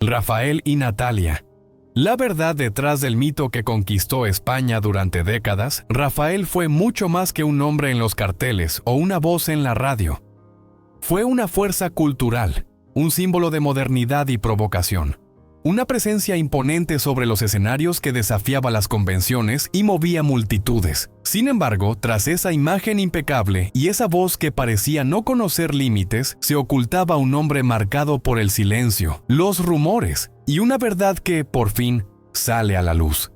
Rafael y Natalia. La verdad detrás del mito que conquistó España durante décadas, Rafael fue mucho más que un nombre en los carteles o una voz en la radio. Fue una fuerza cultural, un símbolo de modernidad y provocación. Una presencia imponente sobre los escenarios que desafiaba las convenciones y movía multitudes. Sin embargo, tras esa imagen impecable y esa voz que parecía no conocer límites, se ocultaba un hombre marcado por el silencio, los rumores y una verdad que, por fin, sale a la luz.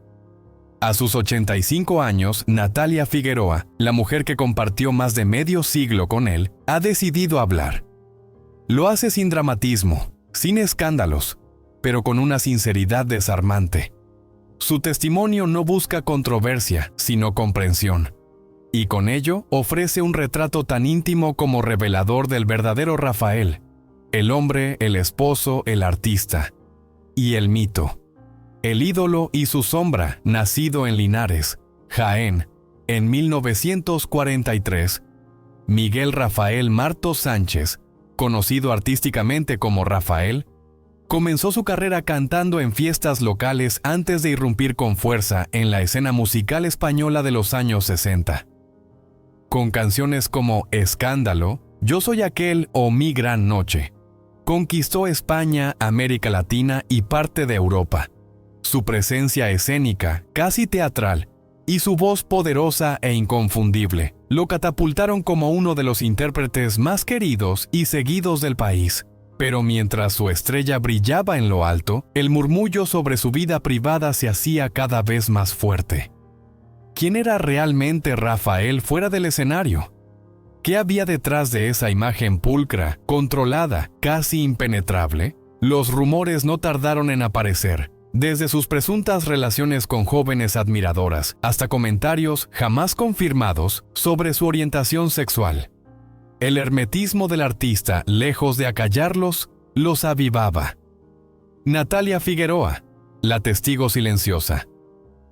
A sus 85 años, Natalia Figueroa, la mujer que compartió más de medio siglo con él, ha decidido hablar. Lo hace sin dramatismo, sin escándalos, pero con una sinceridad desarmante. Su testimonio no busca controversia, sino comprensión. Y con ello ofrece un retrato tan íntimo como revelador del verdadero Rafael, el hombre, el esposo, el artista. Y el mito. El ídolo y su sombra, nacido en Linares, Jaén, en 1943. Miguel Rafael Martos Sánchez, conocido artísticamente como Rafael, comenzó su carrera cantando en fiestas locales antes de irrumpir con fuerza en la escena musical española de los años 60. Con canciones como Escándalo, Yo soy aquel o Mi gran noche, conquistó España, América Latina y parte de Europa. Su presencia escénica, casi teatral, y su voz poderosa e inconfundible lo catapultaron como uno de los intérpretes más queridos y seguidos del país. Pero mientras su estrella brillaba en lo alto, el murmullo sobre su vida privada se hacía cada vez más fuerte. ¿Quién era realmente Rafael fuera del escenario? ¿Qué había detrás de esa imagen pulcra, controlada, casi impenetrable? Los rumores no tardaron en aparecer, desde sus presuntas relaciones con jóvenes admiradoras hasta comentarios jamás confirmados sobre su orientación sexual. El hermetismo del artista, lejos de acallarlos, los avivaba. Natalia Figueroa, la testigo silenciosa.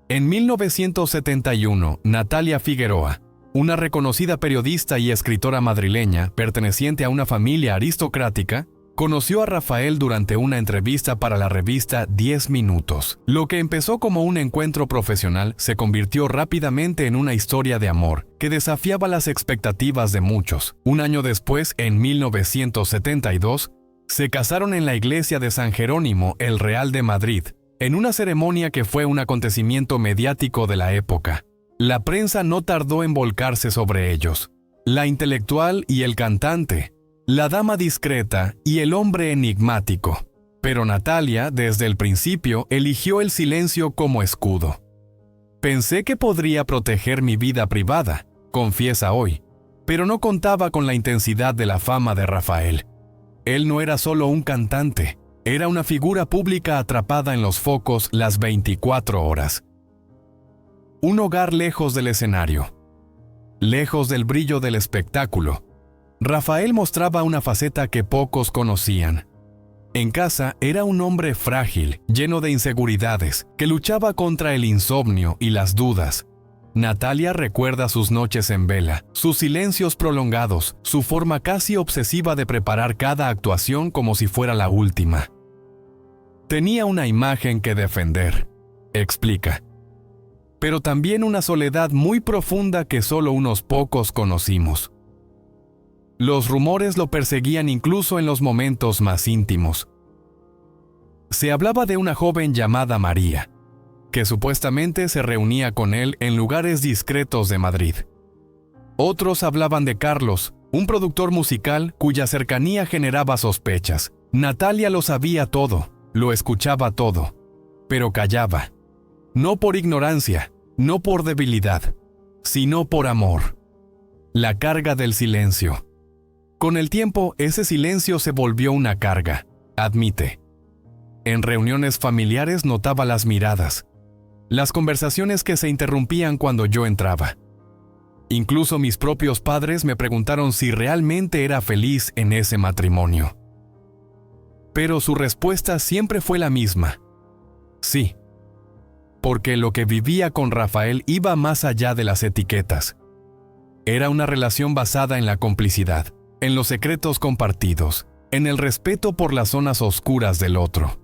En 1971, Natalia Figueroa, una reconocida periodista y escritora madrileña perteneciente a una familia aristocrática, conoció a Rafael durante una entrevista para la revista 10 Minutos. Lo que empezó como un encuentro profesional se convirtió rápidamente en una historia de amor que desafiaba las expectativas de muchos. Un año después, en 1972, se casaron en la iglesia de San Jerónimo el Real de Madrid, en una ceremonia que fue un acontecimiento mediático de la época. La prensa no tardó en volcarse sobre ellos. La intelectual y el cantante, la dama discreta y el hombre enigmático. Pero Natalia, desde el principio, eligió el silencio como escudo. Pensé que podría proteger mi vida privada, confiesa hoy, pero no contaba con la intensidad de la fama de Rafael. Él no era solo un cantante, era una figura pública atrapada en los focos las 24 horas. Un hogar lejos del escenario, lejos del brillo del espectáculo. Rafael mostraba una faceta que pocos conocían. En casa era un hombre frágil, lleno de inseguridades, que luchaba contra el insomnio y las dudas. Natalia recuerda sus noches en vela, sus silencios prolongados, su forma casi obsesiva de preparar cada actuación como si fuera la última. Tenía una imagen que defender, explica, pero también una soledad muy profunda que solo unos pocos conocimos. Los rumores lo perseguían incluso en los momentos más íntimos. Se hablaba de una joven llamada María, que supuestamente se reunía con él en lugares discretos de Madrid. Otros hablaban de Carlos, un productor musical cuya cercanía generaba sospechas. Natalia lo sabía todo, lo escuchaba todo, pero callaba. No por ignorancia, no por debilidad, sino por amor. La carga del silencio. Con el tiempo, ese silencio se volvió una carga, admite. En reuniones familiares notaba las miradas, las conversaciones que se interrumpían cuando yo entraba. Incluso mis propios padres me preguntaron si realmente era feliz en ese matrimonio. Pero su respuesta siempre fue la misma. Sí. Porque lo que vivía con Rafael iba más allá de las etiquetas. Era una relación basada en la complicidad, en los secretos compartidos, en el respeto por las zonas oscuras del otro.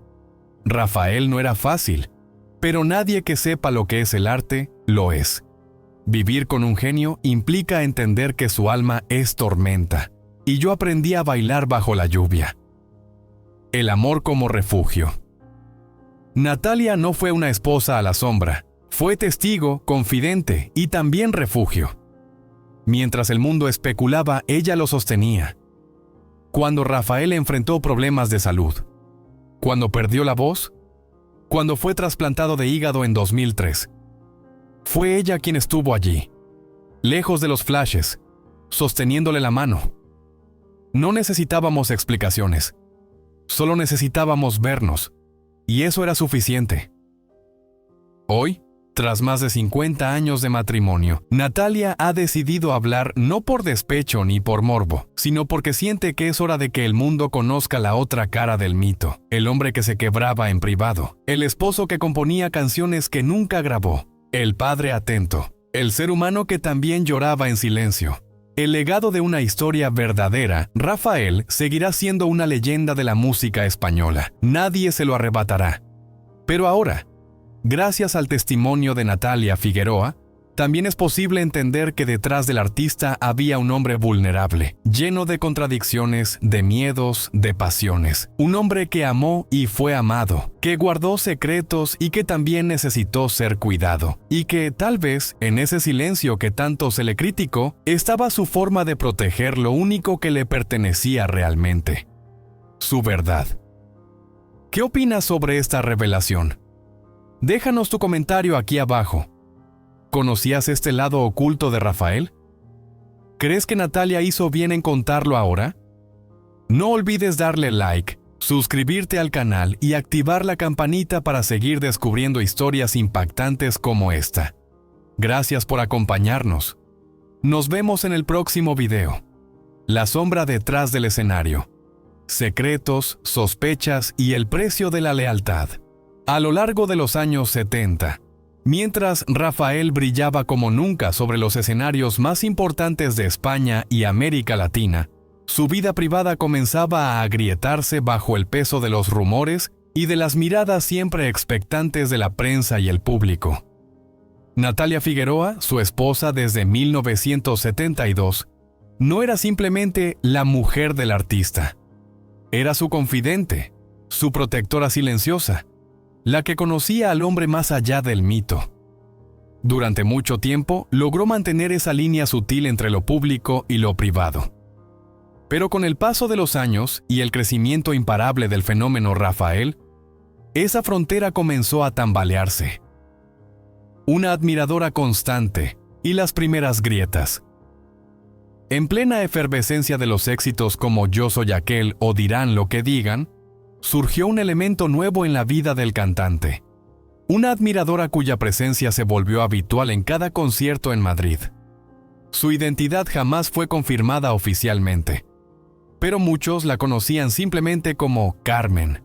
Rafael no era fácil, pero nadie que sepa lo que es el arte, lo es. Vivir con un genio implica entender que su alma es tormenta, y yo aprendí a bailar bajo la lluvia. El amor como refugio. Natalia no fue una esposa a la sombra, fue testigo, confidente y también refugio. Mientras el mundo especulaba, ella lo sostenía. Cuando Rafael enfrentó problemas de salud, cuando perdió la voz, cuando fue trasplantado de hígado en 2003, fue ella quien estuvo allí, lejos de los flashes, sosteniéndole la mano. No necesitábamos explicaciones, solo necesitábamos vernos, y eso era suficiente. Hoy, tras más de 50 años de matrimonio, Natalia ha decidido hablar no por despecho ni por morbo, sino porque siente que es hora de que el mundo conozca la otra cara del mito, el hombre que se quebraba en privado, el esposo que componía canciones que nunca grabó, el padre atento, el ser humano que también lloraba en silencio. El legado de una historia verdadera, Rafael seguirá siendo una leyenda de la música española. Nadie se lo arrebatará. Pero ahora, gracias al testimonio de Natalia Figueroa, también es posible entender que detrás del artista había un hombre vulnerable, lleno de contradicciones, de miedos, de pasiones. Un hombre que amó y fue amado, que guardó secretos y que también necesitó ser cuidado. Y que, tal vez, en ese silencio que tanto se le criticó, estaba su forma de proteger lo único que le pertenecía realmente: su verdad. ¿Qué opinas sobre esta revelación? Déjanos tu comentario aquí abajo. ¿Conocías este lado oculto de Rafael? ¿Crees que Natalia hizo bien en contarlo ahora? No olvides darle like, suscribirte al canal y activar la campanita para seguir descubriendo historias impactantes como esta. Gracias por acompañarnos. Nos vemos en el próximo video. La sombra detrás del escenario. Secretos, sospechas y el precio de la lealtad. A lo largo de los años 70, mientras Rafael brillaba como nunca sobre los escenarios más importantes de España y América Latina, su vida privada comenzaba a agrietarse bajo el peso de los rumores y de las miradas siempre expectantes de la prensa y el público. Natalia Figueroa, su esposa desde 1972, no era simplemente la mujer del artista. Era su confidente, su protectora silenciosa, la que conocía al hombre más allá del mito. Durante mucho tiempo logró mantener esa línea sutil entre lo público y lo privado. Pero con el paso de los años y el crecimiento imparable del fenómeno Rafael, esa frontera comenzó a tambalearse. Una admiradora constante y las primeras grietas. En plena efervescencia de los éxitos como Yo soy aquel o Dirán lo que digan, surgió un elemento nuevo en la vida del cantante. Una admiradora cuya presencia se volvió habitual en cada concierto en Madrid. Su identidad jamás fue confirmada oficialmente, pero muchos la conocían simplemente como Carmen.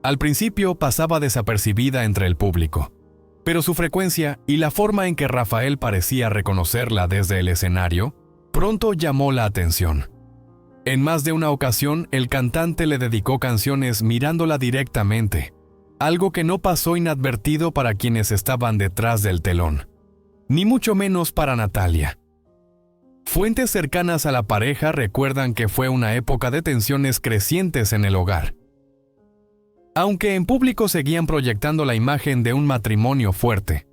Al principio pasaba desapercibida entre el público, pero su frecuencia y la forma en que Rafael parecía reconocerla desde el escenario pronto llamó la atención. En más de una ocasión, el cantante le dedicó canciones mirándola directamente, algo que no pasó inadvertido para quienes estaban detrás del telón, ni mucho menos para Natalia. Fuentes cercanas a la pareja recuerdan que fue una época de tensiones crecientes en el hogar. Aunque en público seguían proyectando la imagen de un matrimonio fuerte,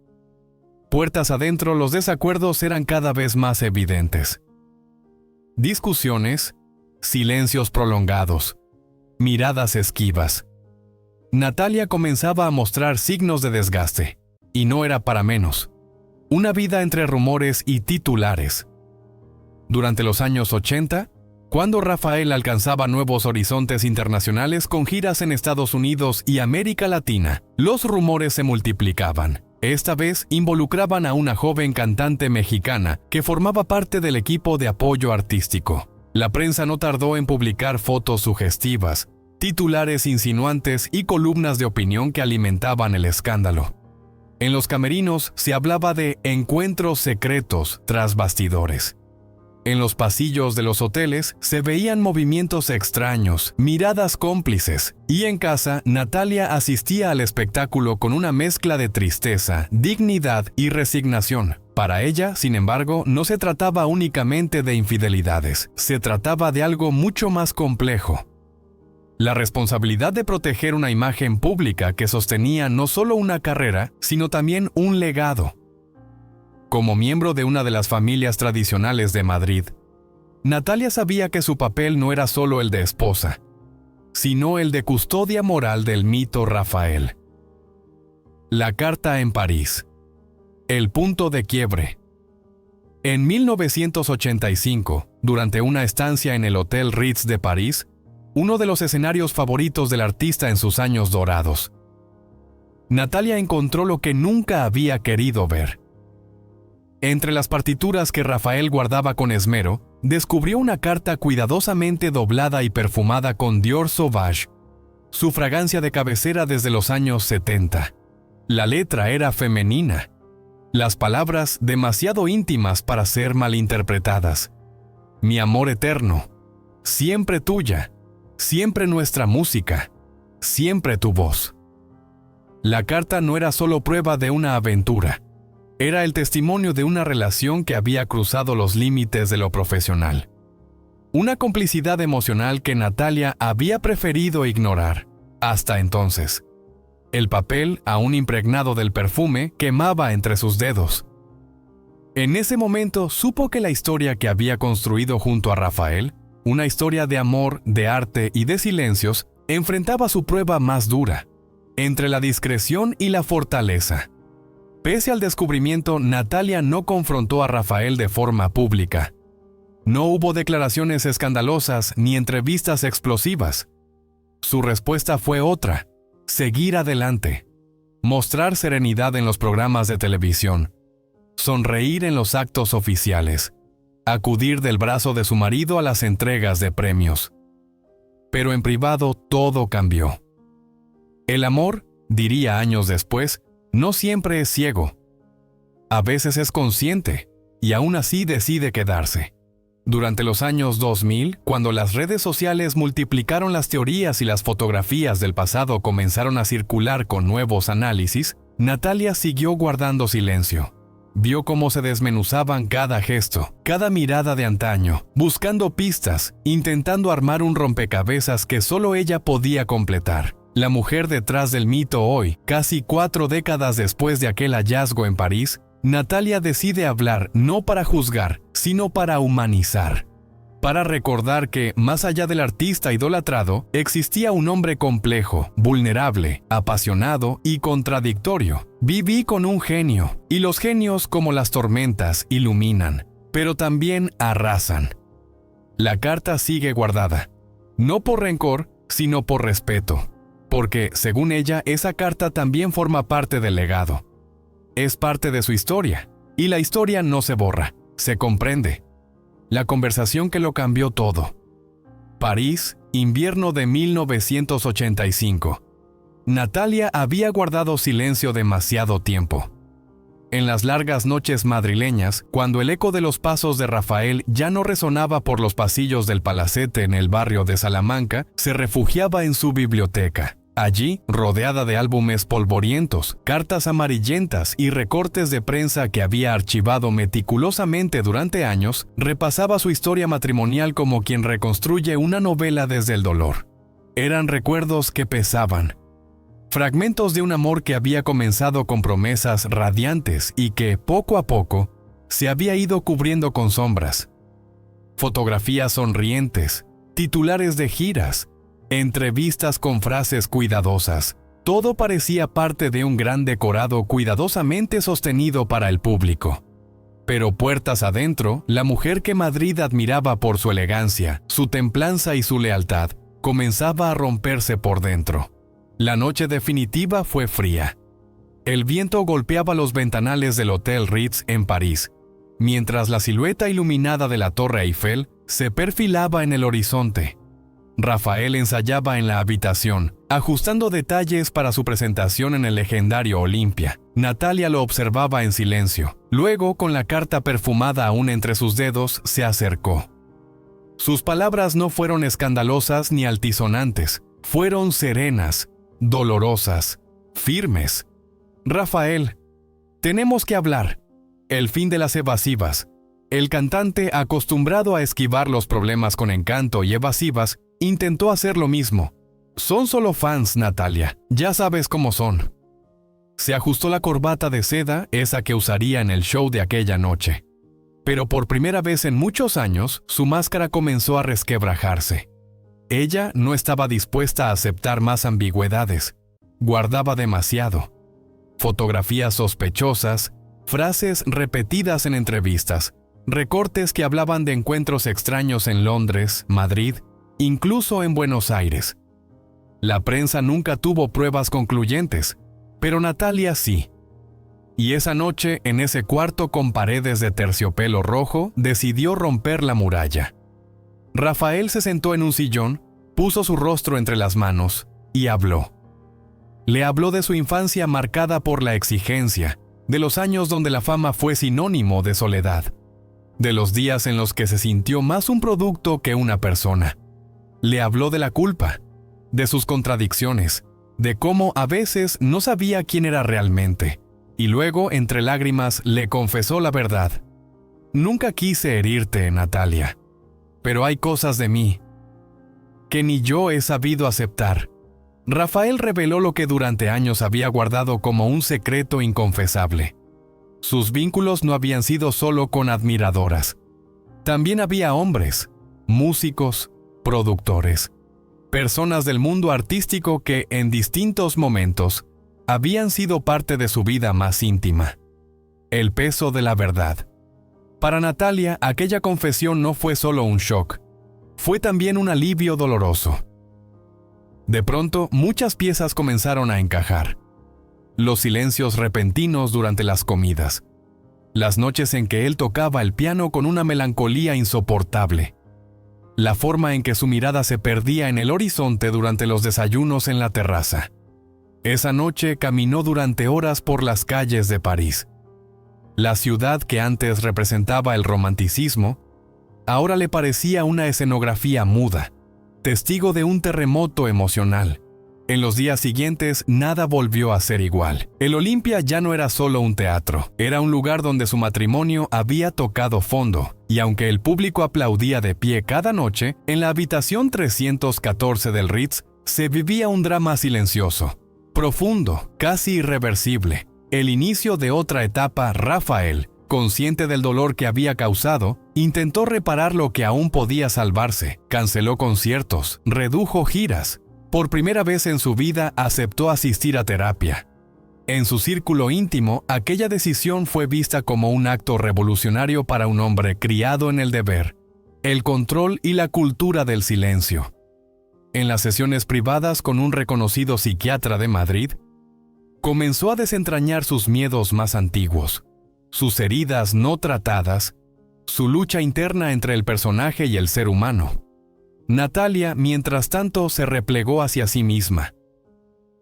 puertas adentro los desacuerdos eran cada vez más evidentes. Discusiones, silencios prolongados, miradas esquivas. Natalia comenzaba a mostrar signos de desgaste, y no era para menos. Una vida entre rumores y titulares. Durante los años 80, cuando Rafael alcanzaba nuevos horizontes internacionales con giras en Estados Unidos y América Latina, los rumores se multiplicaban. Esta vez involucraban a una joven cantante mexicana que formaba parte del equipo de apoyo artístico. La prensa no tardó en publicar fotos sugestivas, titulares insinuantes y columnas de opinión que alimentaban el escándalo. En los camerinos se hablaba de encuentros secretos tras bastidores. En los pasillos de los hoteles se veían movimientos extraños, miradas cómplices, y en casa Natalia asistía al espectáculo con una mezcla de tristeza, dignidad y resignación. Para ella, sin embargo, no se trataba únicamente de infidelidades, se trataba de algo mucho más complejo. La responsabilidad de proteger una imagen pública que sostenía no solo una carrera, sino también un legado. Como miembro de una de las familias tradicionales de Madrid, Natalia sabía que su papel no era solo el de esposa, sino el de custodia moral del mito Rafael. La carta en París. El punto de quiebre. En 1985, durante una estancia en el Hotel Ritz de París, uno de los escenarios favoritos del artista en sus años dorados, Natalia encontró lo que nunca había querido ver. Entre las partituras que Rafael guardaba con esmero, descubrió una carta cuidadosamente doblada y perfumada con Dior Sauvage, su fragancia de cabecera desde los años 70. La letra era femenina, las palabras demasiado íntimas para ser malinterpretadas. Mi amor eterno, siempre tuya, siempre nuestra música, siempre tu voz. La carta no era solo prueba de una aventura, era el testimonio de una relación que había cruzado los límites de lo profesional. Una complicidad emocional que Natalia había preferido ignorar, hasta entonces. El papel, aún impregnado del perfume, quemaba entre sus dedos. En ese momento supo que la historia que había construido junto a Rafael, una historia de amor, de arte y de silencios, enfrentaba su prueba más dura, entre la discreción y la fortaleza. Pese al descubrimiento, Natalia no confrontó a Rafael de forma pública. No hubo declaraciones escandalosas ni entrevistas explosivas. Su respuesta fue otra: seguir adelante, mostrar serenidad en los programas de televisión, sonreír en los actos oficiales, acudir del brazo de su marido a las entregas de premios. Pero en privado todo cambió. El amor, diría años después, no siempre es ciego. A veces es consciente, y aún así decide quedarse. Durante los años 2000, cuando las redes sociales multiplicaron las teorías y las fotografías del pasado comenzaron a circular con nuevos análisis, Natalia siguió guardando silencio. Vio cómo se desmenuzaban cada gesto, cada mirada de antaño, buscando pistas, intentando armar un rompecabezas que solo ella podía completar. La mujer detrás del mito hoy, casi 4 décadas después de aquel hallazgo en París, Natalia decide hablar no para juzgar, sino para humanizar. Para recordar que, más allá del artista idolatrado, existía un hombre complejo, vulnerable, apasionado y contradictorio. Viví con un genio, y los genios, como las tormentas, iluminan, pero también arrasan. La carta sigue guardada, no por rencor, sino por respeto. Porque, según ella, esa carta también forma parte del legado. Es parte de su historia, y la historia no se borra, se comprende. La conversación que lo cambió todo. París, invierno de 1985. Natalia había guardado silencio demasiado tiempo. En las largas noches madrileñas, cuando el eco de los pasos de Rafael ya no resonaba por los pasillos del Palacete en el barrio de Salamanca, se refugiaba en su biblioteca. Allí, rodeada de álbumes polvorientos, cartas amarillentas y recortes de prensa que había archivado meticulosamente durante años, repasaba su historia matrimonial como quien reconstruye una novela desde el dolor. Eran recuerdos que pesaban. Fragmentos de un amor que había comenzado con promesas radiantes y que, poco a poco, se había ido cubriendo con sombras. Fotografías sonrientes, titulares de giras, entrevistas con frases cuidadosas. Todo parecía parte de un gran decorado cuidadosamente sostenido para el público. Pero puertas adentro, la mujer que Madrid admiraba por su elegancia, su templanza y su lealtad, comenzaba a romperse por dentro. La noche definitiva fue fría. El viento golpeaba los ventanales del Hotel Ritz en París, mientras la silueta iluminada de la Torre Eiffel se perfilaba en el horizonte. Rafael ensayaba en la habitación, Ajustando detalles para su presentación en el legendario Olimpia, Natalia lo observaba en silencio. Luego, con la carta perfumada aún entre sus dedos, se acercó. Sus palabras no fueron escandalosas ni altisonantes, fueron serenas, dolorosas, firmes. Rafael, tenemos que hablar. El fin de las evasivas. El cantante, acostumbrado a esquivar los problemas con encanto y evasivas, intentó hacer lo mismo. Son solo fans, Natalia. Ya sabes cómo son. Se ajustó la corbata de seda, esa que usaría en el show de aquella noche. Pero por primera vez en muchos años, su máscara comenzó a resquebrajarse. Ella no estaba dispuesta a aceptar más ambigüedades. Guardaba demasiado. Fotografías sospechosas, frases repetidas en entrevistas, recortes que hablaban de encuentros extraños en Londres, Madrid, incluso en Buenos Aires. La prensa nunca tuvo pruebas concluyentes, pero Natalia sí. Y esa noche, en ese cuarto con paredes de terciopelo rojo, decidió romper la muralla. Rafael se sentó en un sillón, puso su rostro entre las manos y habló. Le habló de su infancia marcada por la exigencia, de los años donde la fama fue sinónimo de soledad, de los días en los que se sintió más un producto que una persona. Le habló de la culpa, de sus contradicciones, de cómo a veces no sabía quién era realmente, y luego, entre lágrimas, le confesó la verdad. Nunca quise herirte, Natalia, pero hay cosas de mí que ni yo he sabido aceptar. Rafael reveló lo que durante años había guardado como un secreto inconfesable. Sus vínculos no habían sido solo con admiradoras. También había hombres, músicos, productores, personas del mundo artístico que, en distintos momentos, habían sido parte de su vida más íntima. El peso de la verdad. Para Natalia, aquella confesión no fue solo un shock, fue también un alivio doloroso. De pronto, muchas piezas comenzaron a encajar. Los silencios repentinos durante las comidas. Las noches en que él tocaba el piano con una melancolía insoportable. La forma en que su mirada se perdía en el horizonte durante los desayunos en la terraza. Esa noche caminó durante horas por las calles de París. La ciudad que antes representaba el romanticismo, ahora le parecía una escenografía muda, testigo de un terremoto emocional. En los días siguientes, nada volvió a ser igual. El Olimpia ya no era solo un teatro, era un lugar donde su matrimonio había tocado fondo, y aunque el público aplaudía de pie cada noche, en la habitación 314 del Ritz se vivía un drama silencioso, profundo, casi irreversible. El inicio de otra etapa. Rafael, consciente del dolor que había causado, intentó reparar lo que aún podía salvarse. Canceló conciertos, redujo giras. Por primera vez en su vida aceptó asistir a terapia. En su círculo íntimo, aquella decisión fue vista como un acto revolucionario para un hombre criado en el deber, el control y la cultura del silencio. En las sesiones privadas con un reconocido psiquiatra de Madrid, comenzó a desentrañar sus miedos más antiguos, sus heridas no tratadas, su lucha interna entre el personaje y el ser humano. Natalia, mientras tanto, se replegó hacia sí misma.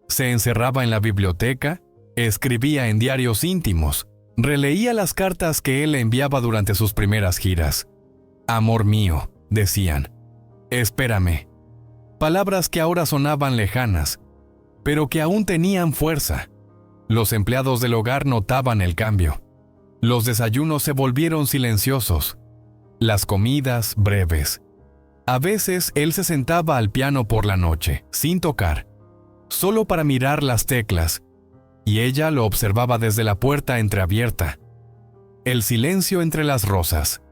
Se encerraba en la biblioteca, escribía en diarios íntimos, releía las cartas que él le enviaba durante sus primeras giras. «Amor mío», decían, «espérame». Palabras que ahora sonaban lejanas, pero que aún tenían fuerza. Los empleados del hogar notaban el cambio. Los desayunos se volvieron silenciosos, las comidas breves. A veces él se sentaba al piano por la noche, sin tocar, solo para mirar las teclas, y ella lo observaba desde la puerta entreabierta. El silencio entre las rosas.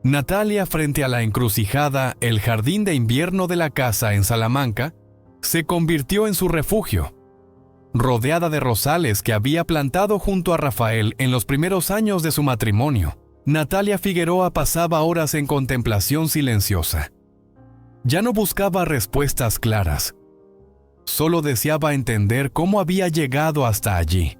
Natalia, frente a la encrucijada, el jardín de invierno de la casa en Salamanca, se convirtió en su refugio. Rodeada de rosales que había plantado junto a Rafael en los primeros años de su matrimonio, Natalia Figueroa pasaba horas en contemplación silenciosa. Ya no buscaba respuestas claras. Solo deseaba entender cómo había llegado hasta allí.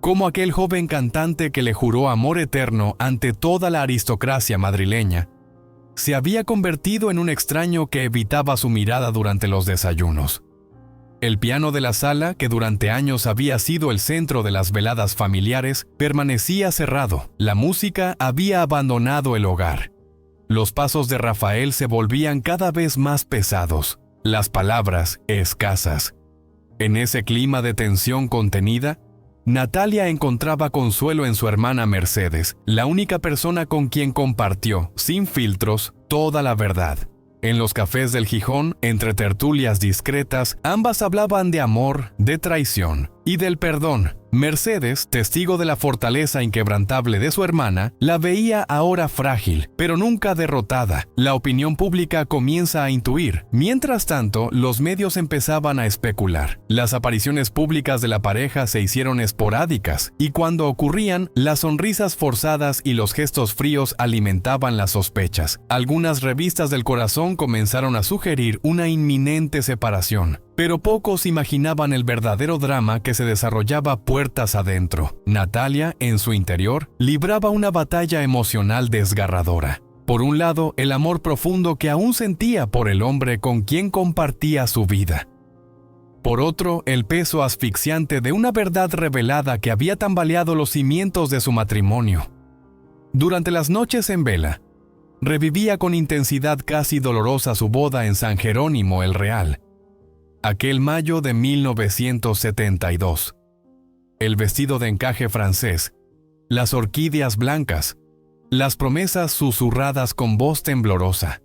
Cómo aquel joven cantante que le juró amor eterno ante toda la aristocracia madrileña, se había convertido en un extraño que evitaba su mirada durante los desayunos. El piano de la sala, que durante años había sido el centro de las veladas familiares, permanecía cerrado. La música había abandonado el hogar. Los pasos de Rafael se volvían cada vez más pesados, las palabras escasas. En ese clima de tensión contenida, Natalia encontraba consuelo en su hermana Mercedes, la única persona con quien compartió, sin filtros, toda la verdad. En los cafés del Gijón, entre tertulias discretas, ambas hablaban de amor, de traición y del perdón. Mercedes, testigo de la fortaleza inquebrantable de su hermana, la veía ahora frágil, pero nunca derrotada. La opinión pública comienza a intuir. Mientras tanto, los medios empezaban a especular. Las apariciones públicas de la pareja se hicieron esporádicas, y cuando ocurrían, las sonrisas forzadas y los gestos fríos alimentaban las sospechas. Algunas revistas del corazón comenzaron a sugerir una inminente separación. Pero pocos imaginaban el verdadero drama que se desarrollaba puertas adentro. Natalia, en su interior, libraba una batalla emocional desgarradora. Por un lado, el amor profundo que aún sentía por el hombre con quien compartía su vida. Por otro, el peso asfixiante de una verdad revelada que había tambaleado los cimientos de su matrimonio. Durante las noches en vela, revivía con intensidad casi dolorosa su boda en San Jerónimo el Real. Aquel mayo de 1972. El vestido de encaje francés, las orquídeas blancas, las promesas susurradas con voz temblorosa.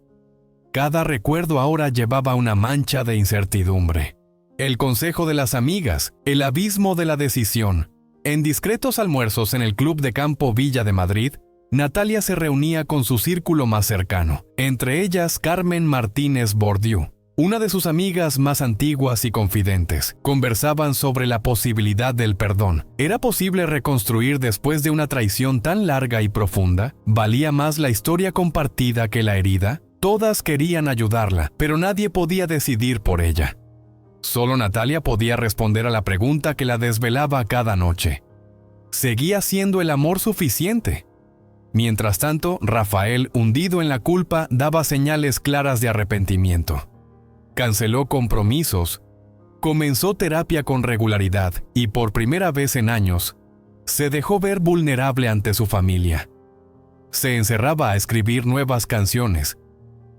Cada recuerdo ahora llevaba una mancha de incertidumbre. El consejo de las amigas, el abismo de la decisión. En discretos almuerzos en el Club de Campo Villa de Madrid, Natalia se reunía con su círculo más cercano, entre ellas Carmen Martínez Bourdieu, una de sus amigas más antiguas y confidentes. Conversaban sobre la posibilidad del perdón. ¿Era posible reconstruir después de una traición tan larga y profunda? ¿Valía más la historia compartida que la herida? Todas querían ayudarla, pero nadie podía decidir por ella. Solo Natalia podía responder a la pregunta que la desvelaba cada noche. ¿Seguía siendo el amor suficiente? Mientras tanto, Rafael, hundido en la culpa, daba señales claras de arrepentimiento. Canceló compromisos, comenzó terapia con regularidad y por primera vez en años, se dejó ver vulnerable ante su familia. Se encerraba a escribir nuevas canciones,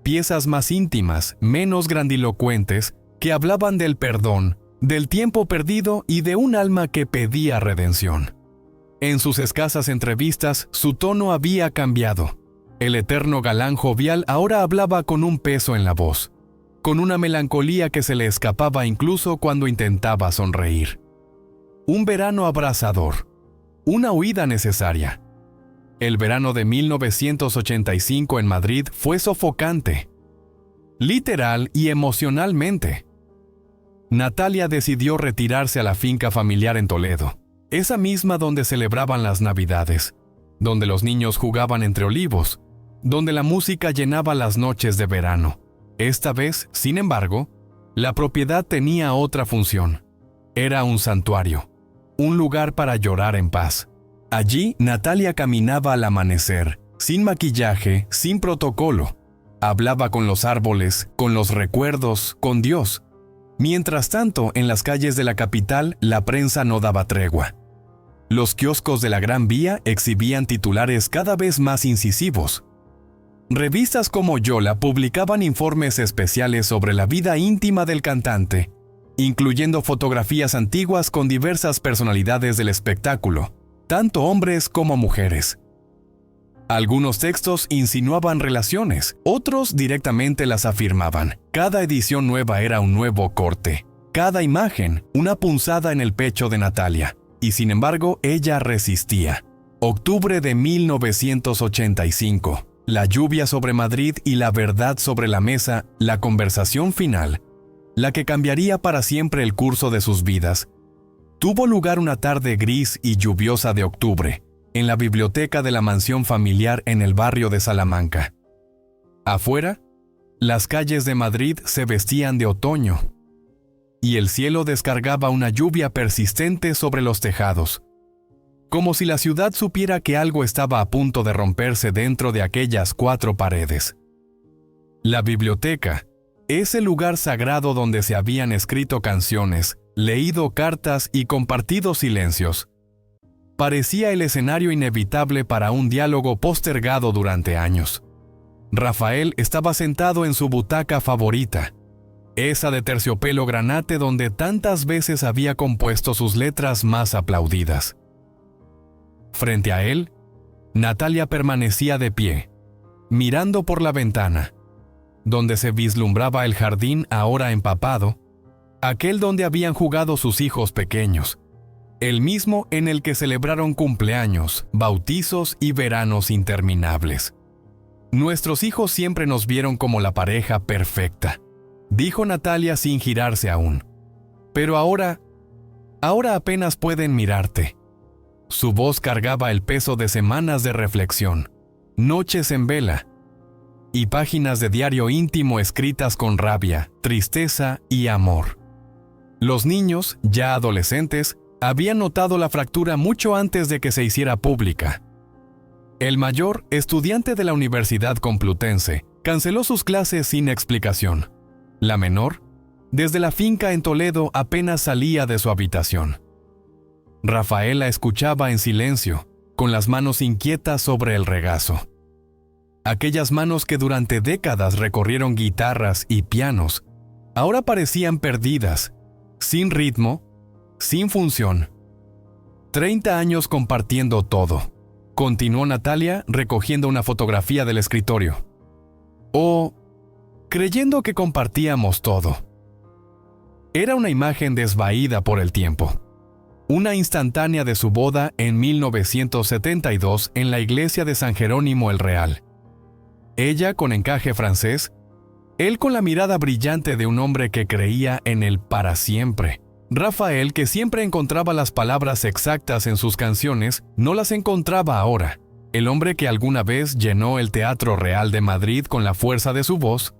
piezas más íntimas, menos grandilocuentes, que hablaban del perdón, del tiempo perdido y de un alma que pedía redención. En sus escasas entrevistas, su tono había cambiado. El eterno galán jovial ahora hablaba con un peso en la voz, con una melancolía que se le escapaba incluso cuando intentaba sonreír. Un verano abrasador, una huida necesaria. El verano de 1985 en Madrid fue sofocante, literal y emocionalmente. Natalia decidió retirarse a la finca familiar en Toledo, esa misma donde celebraban las Navidades, donde los niños jugaban entre olivos, donde la música llenaba las noches de verano. Esta vez, sin embargo, la propiedad tenía otra función. Era un santuario, un lugar para llorar en paz. Allí, Natalia caminaba al amanecer, sin maquillaje, sin protocolo. Hablaba con los árboles, con los recuerdos, con Dios. Mientras tanto, en las calles de la capital, la prensa no daba tregua. Los kioscos de la Gran Vía exhibían titulares cada vez más incisivos. Revistas como Yola publicaban informes especiales sobre la vida íntima del cantante, incluyendo fotografías antiguas con diversas personalidades del espectáculo, tanto hombres como mujeres. Algunos textos insinuaban relaciones, otros directamente las afirmaban. Cada edición nueva era un nuevo corte, cada imagen una punzada en el pecho de Natalia, y sin embargo ella resistía. Octubre de 1985. La lluvia sobre Madrid y la verdad sobre la mesa, la conversación final, la que cambiaría para siempre el curso de sus vidas, tuvo lugar una tarde gris y lluviosa de octubre, en la biblioteca de la mansión familiar en el barrio de Salamanca. Afuera, las calles de Madrid se vestían de otoño, y el cielo descargaba una lluvia persistente sobre los tejados, como si la ciudad supiera que algo estaba a punto de romperse dentro de aquellas 4 paredes. La biblioteca, ese lugar sagrado donde se habían escrito canciones, leído cartas y compartido silencios, parecía el escenario inevitable para un diálogo postergado durante años. Rafael estaba sentado en su butaca favorita, esa de terciopelo granate donde tantas veces había compuesto sus letras más aplaudidas. Frente a él, Natalia permanecía de pie, mirando por la ventana, donde se vislumbraba el jardín ahora empapado, aquel donde habían jugado sus hijos pequeños, el mismo en el que celebraron cumpleaños, bautizos y veranos interminables. Nuestros hijos siempre nos vieron como la pareja perfecta, dijo Natalia sin girarse aún. Pero ahora apenas pueden mirarte. Su voz cargaba el peso de semanas de reflexión, noches en vela, y páginas de diario íntimo escritas con rabia, tristeza y amor. Los niños, ya adolescentes, habían notado la fractura mucho antes de que se hiciera pública. El mayor, estudiante de la Universidad Complutense, canceló sus clases sin explicación. La menor, desde la finca en Toledo, apenas salía de su habitación. Rafaela escuchaba en silencio, con las manos inquietas sobre el regazo. Aquellas manos que durante décadas recorrieron guitarras y pianos, ahora parecían perdidas, sin ritmo, sin función. 30 años compartiendo todo, continuó Natalia recogiendo una fotografía del escritorio. O creyendo que compartíamos todo. Era una imagen desvaída por el tiempo. Una instantánea de su boda en 1972 en la iglesia de San Jerónimo el Real. Ella con encaje francés, él con la mirada brillante de un hombre que creía en el para siempre. Rafael, que siempre encontraba las palabras exactas en sus canciones, no las encontraba ahora. El hombre que alguna vez llenó el Teatro Real de Madrid con la fuerza de su voz,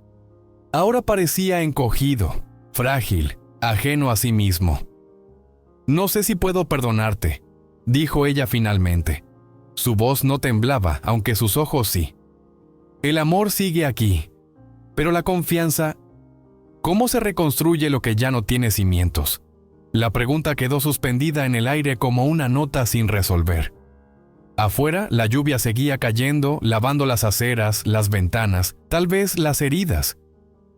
ahora parecía encogido, frágil, ajeno a sí mismo. «No sé si puedo perdonarte», dijo ella finalmente. Su voz no temblaba, aunque sus ojos sí. «El amor sigue aquí, pero la confianza, ¿cómo se reconstruye lo que ya no tiene cimientos?». La pregunta quedó suspendida en el aire como una nota sin resolver. Afuera, la lluvia seguía cayendo, lavando las aceras, las ventanas, tal vez las heridas.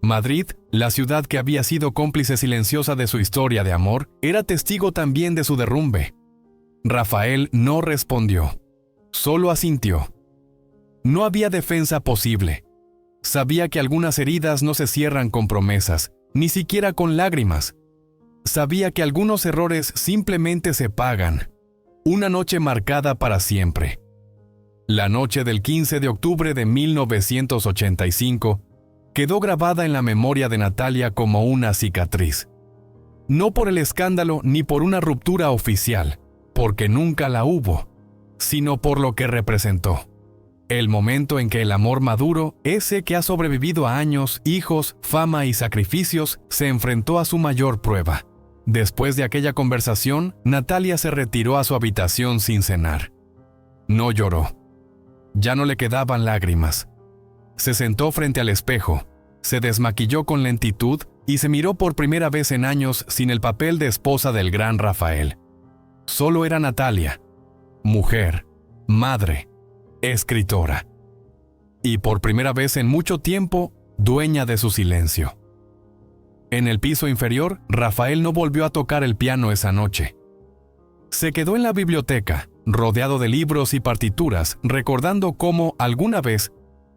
Madrid, la ciudad que había sido cómplice silenciosa de su historia de amor, era testigo también de su derrumbe. Rafael no respondió, solo asintió. No había defensa posible. Sabía que algunas heridas no se cierran con promesas, ni siquiera con lágrimas. Sabía que algunos errores simplemente se pagan. Una noche marcada para siempre. La noche del 15 de octubre de 1985 quedó grabada en la memoria de Natalia como una cicatriz. No por el escándalo ni por una ruptura oficial, porque nunca la hubo, sino por lo que representó. El momento en que el amor maduro, ese que ha sobrevivido a años, hijos, fama y sacrificios, se enfrentó a su mayor prueba. Después de aquella conversación, Natalia se retiró a su habitación sin cenar. No lloró. Ya no le quedaban lágrimas. Se sentó frente al espejo, se desmaquilló con lentitud y se miró por primera vez en años sin el papel de esposa del gran Rafael. Solo era Natalia, mujer, madre, escritora. Y por primera vez en mucho tiempo, dueña de su silencio. En el piso inferior, Rafael no volvió a tocar el piano esa noche. Se quedó en la biblioteca, rodeado de libros y partituras, recordando cómo, alguna vez,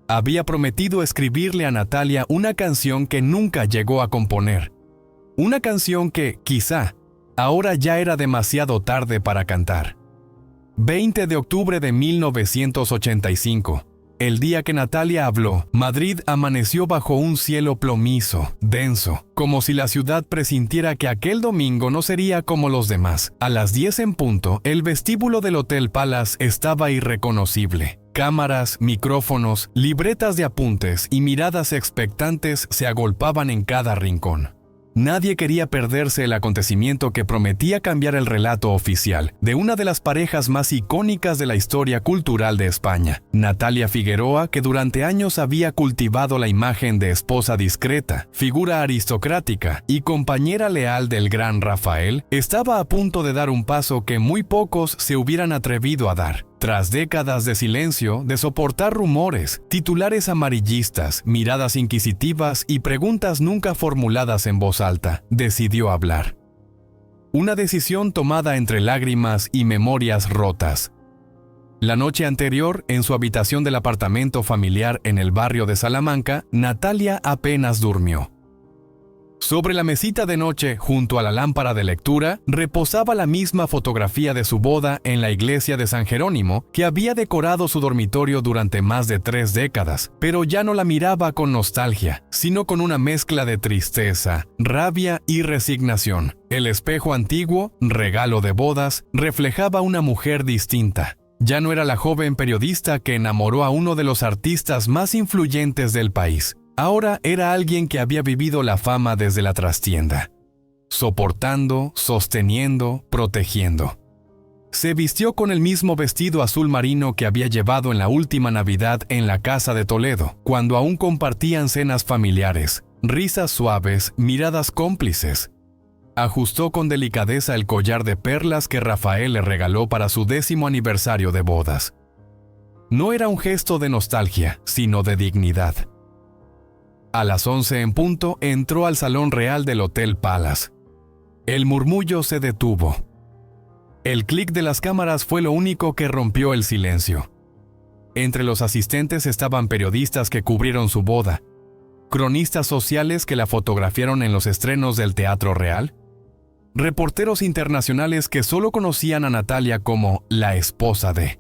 había prometido escribirle a Natalia una canción que nunca llegó a componer. Una canción que, quizá, ahora ya era demasiado tarde para cantar. 20 de octubre de 1985. El día que Natalia habló, Madrid amaneció bajo un cielo plomizo, denso, como si la ciudad presintiera que aquel domingo no sería como los demás. A las 10 en punto, el vestíbulo del Hotel Palace estaba irreconocible. Cámaras, micrófonos, libretas de apuntes y miradas expectantes se agolpaban en cada rincón. Nadie quería perderse el acontecimiento que prometía cambiar el relato oficial de una de las parejas más icónicas de la historia cultural de España. Natalia Figueroa, que durante años había cultivado la imagen de esposa discreta, figura aristocrática y compañera leal del gran Rafael, estaba a punto de dar un paso que muy pocos se hubieran atrevido a dar. Tras décadas de silencio, de soportar rumores, titulares amarillistas, miradas inquisitivas y preguntas nunca formuladas en voz alta, decidió hablar. Una decisión tomada entre lágrimas y memorias rotas. La noche anterior, en su habitación del apartamento familiar en el barrio de Salamanca, Natalia apenas durmió. Sobre la mesita de noche, junto a la lámpara de lectura, reposaba la misma fotografía de su boda en la iglesia de San Jerónimo que había decorado su dormitorio durante más de 3 décadas, pero ya no la miraba con nostalgia, sino con una mezcla de tristeza, rabia y resignación. El espejo antiguo, regalo de bodas, reflejaba una mujer distinta. Ya no era la joven periodista que enamoró a uno de los artistas más influyentes del país. Ahora era alguien que había vivido la fama desde la trastienda, soportando, sosteniendo, protegiendo. Se vistió con el mismo vestido azul marino que había llevado en la última Navidad en la casa de Toledo, cuando aún compartían cenas familiares, risas suaves, miradas cómplices. Ajustó con delicadeza el collar de perlas que Rafael le regaló para su 10º aniversario de bodas. No era un gesto de nostalgia, sino de dignidad. A las 11 en punto entró al salón real del Hotel Palace. El murmullo se detuvo. El clic de las cámaras fue lo único que rompió el silencio. Entre los asistentes estaban periodistas que cubrieron su boda, cronistas sociales que la fotografiaron en los estrenos del Teatro Real, reporteros internacionales que solo conocían a Natalia como la esposa de.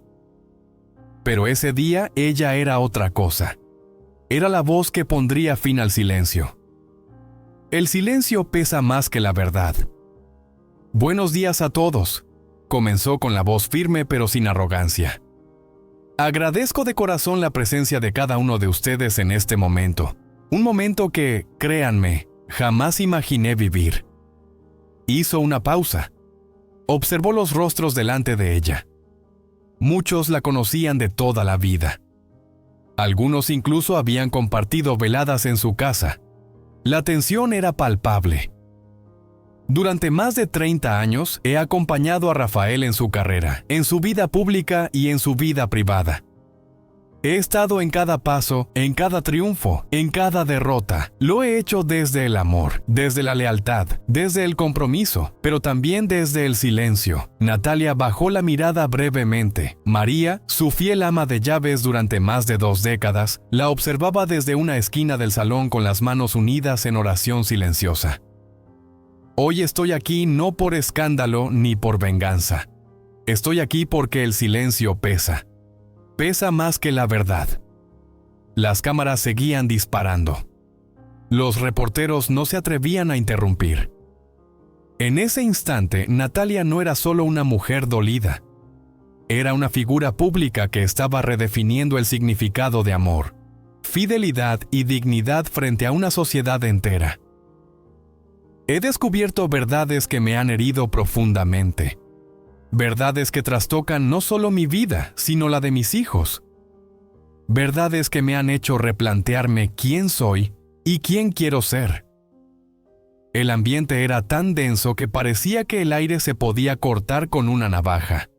Pero ese día ella era otra cosa. Era la voz que pondría fin al silencio. El silencio pesa más que la verdad. Buenos días a todos, comenzó con la voz firme pero sin arrogancia. Agradezco de corazón la presencia de cada uno de ustedes en este momento. Un momento que, créanme, jamás imaginé vivir. Hizo una pausa. Observó los rostros delante de ella. Muchos la conocían de toda la vida. Algunos incluso habían compartido veladas en su casa. La tensión era palpable. Durante más de 30 años he acompañado a Rafael en su carrera, en su vida pública y en su vida privada. He estado en cada paso, en cada triunfo, en cada derrota. Lo he hecho desde el amor, desde la lealtad, desde el compromiso, pero también desde el silencio. Natalia bajó la mirada brevemente. María, su fiel ama de llaves durante más de 2 décadas, la observaba desde una esquina del salón con las manos unidas en oración silenciosa. Hoy estoy aquí no por escándalo ni por venganza. Estoy aquí porque el silencio pesa. Pesa más que la verdad. Las cámaras seguían disparando. Los reporteros no se atrevían a interrumpir. En ese instante, Natalia no era solo una mujer dolida. Era una figura pública que estaba redefiniendo el significado de amor, fidelidad y dignidad frente a una sociedad entera. He descubierto verdades que me han herido profundamente. Verdades que trastocan no solo mi vida, sino la de mis hijos. Verdades que me han hecho replantearme quién soy y quién quiero ser. El ambiente era tan denso que parecía que el aire se podía cortar con una navaja.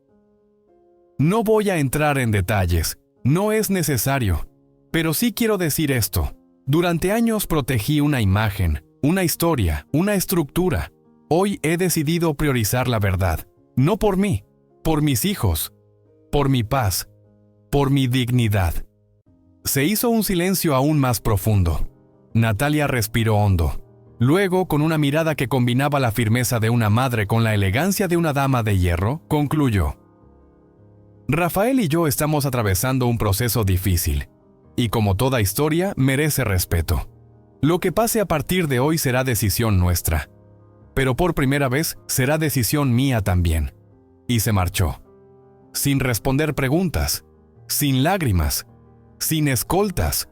No voy a entrar en detalles, no es necesario, pero sí quiero decir esto. Durante años protegí una imagen, una historia, una estructura. Hoy he decidido priorizar la verdad. No por mí, por mis hijos, por mi paz, por mi dignidad. Se hizo un silencio aún más profundo. Natalia respiró hondo. Luego, con una mirada que combinaba la firmeza de una madre con la elegancia de una dama de hierro, concluyó: Rafael y yo estamos atravesando un proceso difícil, y como toda historia, merece respeto. Lo que pase a partir de hoy será decisión nuestra. Pero por primera vez será decisión mía también. Y se marchó. Sin responder preguntas, sin lágrimas, sin escoltas,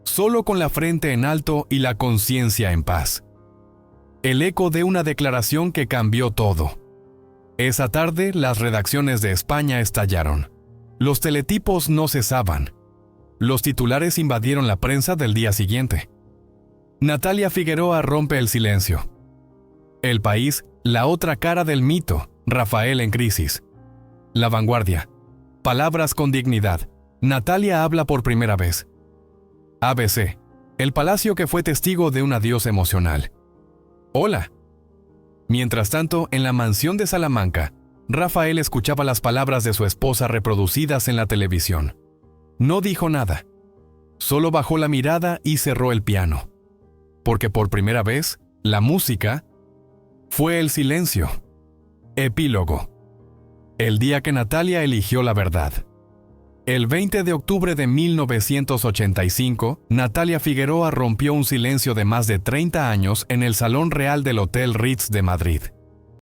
solo con la frente en alto y la conciencia en paz. el eco de una declaración que cambió todo. Esa tarde, las redacciones de España estallaron. Los teletipos no cesaban. Los titulares invadieron la prensa del día siguiente. Natalia Figueroa rompe el silencio. El País, la otra cara del mito, Rafael en crisis. La Vanguardia. Palabras con dignidad. Natalia habla por primera vez. ABC. El palacio que fue testigo de un adiós emocional. Hola. Mientras tanto, en la mansión de Salamanca, Rafael escuchaba las palabras de su esposa reproducidas en la televisión. No dijo nada. Solo bajó la mirada y cerró el piano. Porque por primera vez, la música fue el silencio. Epílogo. El día que Natalia eligió la verdad. El 20 de octubre de 1985, Natalia Figueroa rompió un silencio de más de 30 años en el Salón Real del Hotel Ritz de Madrid.